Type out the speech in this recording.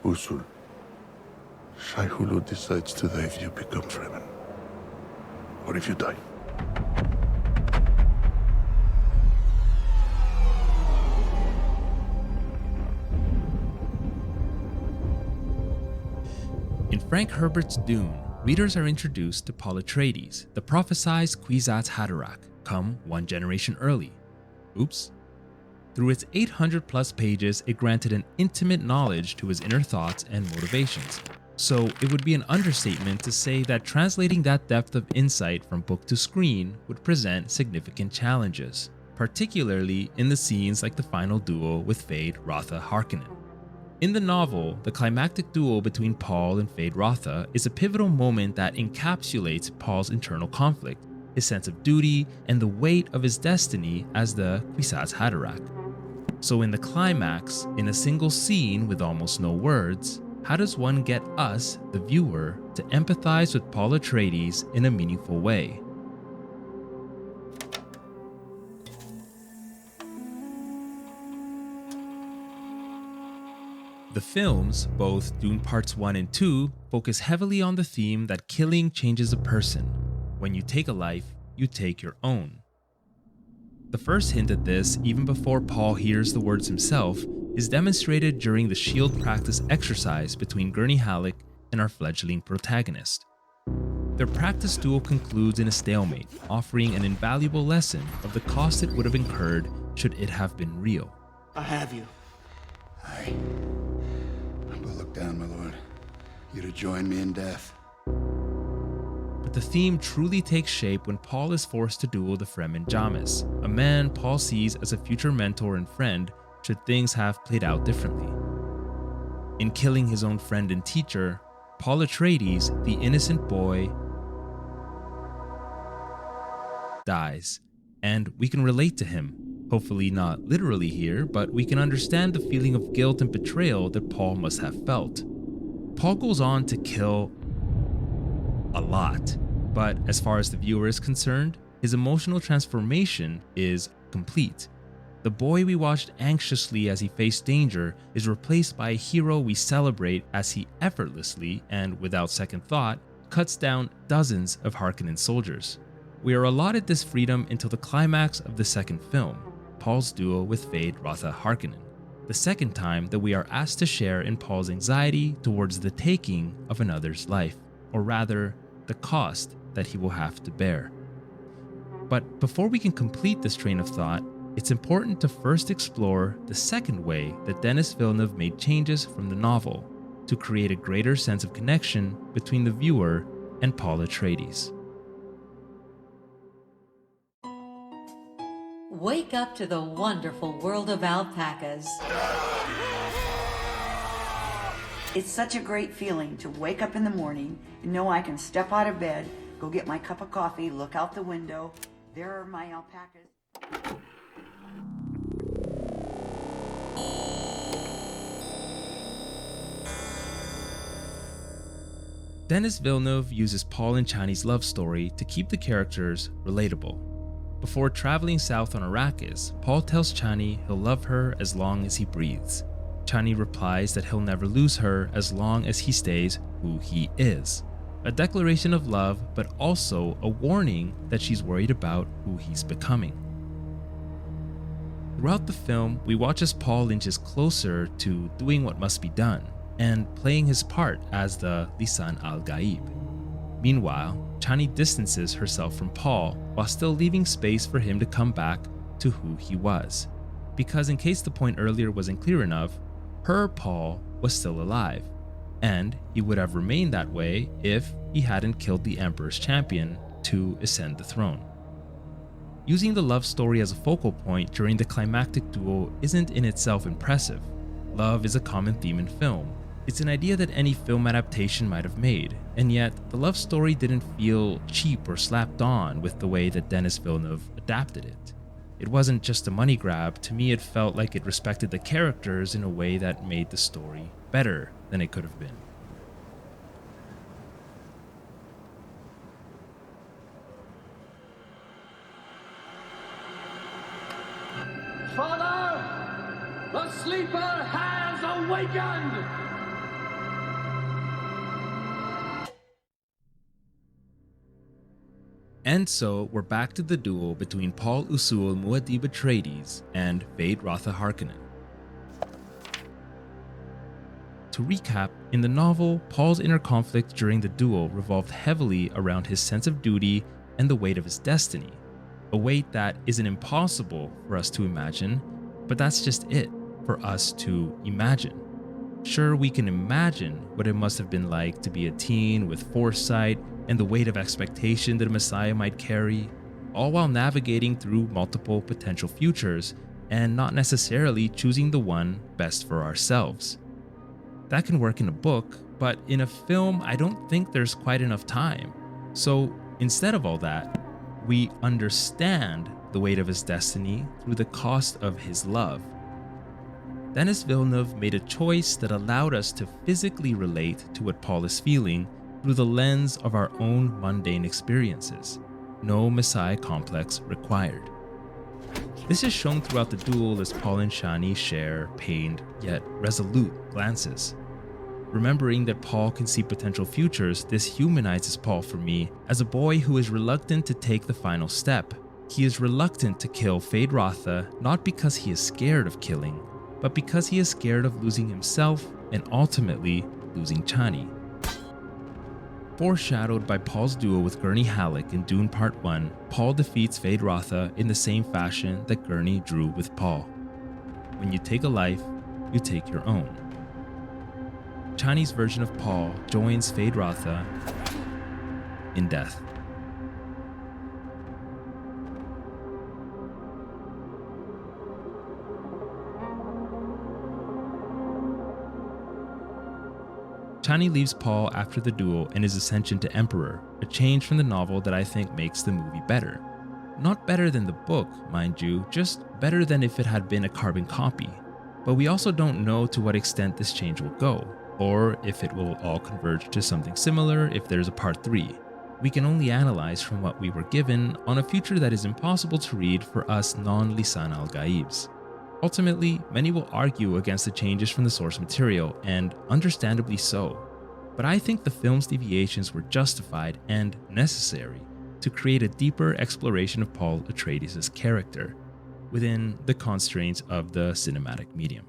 Usul, Shaihulu decides today if you become Fremen, or if you die. In Frank Herbert's Dune, readers are introduced to Paul Atreides, the prophesized Kwisatz Haderach, come one generation early. Oops. Through its 800-plus pages, it granted an intimate knowledge to his inner thoughts and motivations. So it would be an understatement to say that translating that depth of insight from book to screen would present significant challenges, particularly in the scenes like the final duel with Feyd-Rautha Harkonnen. In the novel, the climactic duel between Paul and Feyd-Rautha is a pivotal moment that encapsulates Paul's internal conflict, his sense of duty, and the weight of his destiny as the Kwisatz Haderach. So in the climax, in a single scene with almost no words, how does one get us, the viewer, to empathize with Paul Atreides in a meaningful way? The films, both Dune Parts 1 and 2, focus heavily on the theme that killing changes a person. When you take a life, you take your own. The first hint at this, even before Paul hears the words himself, is demonstrated during the shield practice exercise between Gurney Halleck and our fledgling protagonist. Their practice duel concludes in a stalemate, offering an invaluable lesson of the cost it would have incurred should it have been real. I have you. Aye. But look down, my lord. You'd have joined me in death. But the theme truly takes shape when Paul is forced to duel the Fremen Jamis, a man Paul sees as a future mentor and friend should things have played out differently. In killing his own friend and teacher, Paul Atreides, the innocent boy, dies, and we can relate to him. Hopefully not literally here, but we can understand the feeling of guilt and betrayal that Paul must have felt. Paul goes on to kill a lot, but as far as the viewer is concerned, his emotional transformation is complete. The boy we watched anxiously as he faced danger is replaced by a hero we celebrate as he effortlessly and without second thought cuts down dozens of Harkonnen soldiers. We are allotted this freedom until the climax of the second film, Paul's duel with Feyd-Rautha Harkonnen, the second time that we are asked to share in Paul's anxiety towards the taking of another's life, or rather, the cost that he will have to bear. But before we can complete this train of thought, it's important to first explore the second way that Denis Villeneuve made changes from the novel to create a greater sense of connection between the viewer and Paul Atreides. Wake up to the wonderful world of alpacas. It's such a great feeling to wake up in the morning and know I can step out of bed, go get my cup of coffee, look out the window. There are my alpacas. Denis Villeneuve uses Paul and Chani's love story to keep the characters relatable. Before traveling south on Arrakis, Paul tells Chani he'll love her as long as he breathes. Chani replies that he'll never lose her as long as he stays who he is. A declaration of love, but also a warning that she's worried about who he's becoming. Throughout the film, we watch as Paul inches closer to doing what must be done and playing his part as the Lisan al-Gaib. Meanwhile, Chani distances herself from Paul while still leaving space for him to come back to who he was. Because in case the point earlier wasn't clear enough, her Paul was still alive, and he would have remained that way if he hadn't killed the Emperor's champion to ascend the throne. Using the love story as a focal point during the climactic duel isn't in itself impressive. Love is a common theme in film. It's an idea that any film adaptation might have made, and yet the love story didn't feel cheap or slapped on with the way that Denis Villeneuve adapted it. It wasn't just a money grab. To me, it felt like it respected the characters in a way that made the story better than it could have been. Father, the sleeper has awakened! And so we're back to the duel between Paul Usul Muad'Dib Atreides and Feyd-Rautha Harkonnen. To recap, in the novel, Paul's inner conflict during the duel revolved heavily around his sense of duty and the weight of his destiny. A weight that isn't impossible for us to imagine, but that's just it for us to imagine. Sure, we can imagine what it must have been like to be a teen with foresight and the weight of expectation that a Messiah might carry, all while navigating through multiple potential futures and not necessarily choosing the one best for ourselves. That can work in a book, but in a film, I don't think there's quite enough time. So instead of all that, we understand the weight of his destiny through the cost of his love. Denis Villeneuve made a choice that allowed us to physically relate to what Paul is feeling through the lens of our own mundane experiences. No Messiah complex required. This is shown throughout the duel as Paul and Shani share pained yet resolute glances. Remembering that Paul can see potential futures, this humanizes Paul for me as a boy who is reluctant to take the final step. He is reluctant to kill Feyd-Rautha not because he is scared of killing, but because he is scared of losing himself and ultimately losing Chani. Foreshadowed by Paul's duel with Gurney Halleck in Dune Part 1, Paul defeats Feyd-Rautha in the same fashion that Gurney drew with Paul. When you take a life, you take your own. Chani's version of Paul joins Feyd-Rautha in death. Chani leaves Paul after the duel and his ascension to Emperor, a change from the novel that I think makes the movie better. Not better than the book, mind you, just better than if it had been a carbon copy. But we also don't know to what extent this change will go, or if it will all converge to something similar if there's a part 3. We can only analyze from what we were given on a future that is impossible to read for us non-Lisan al-Gaibs. Ultimately, many will argue against the changes from the source material, and understandably so. But I think the film's deviations were justified and necessary to create a deeper exploration of Paul Atreides' character within the constraints of the cinematic medium.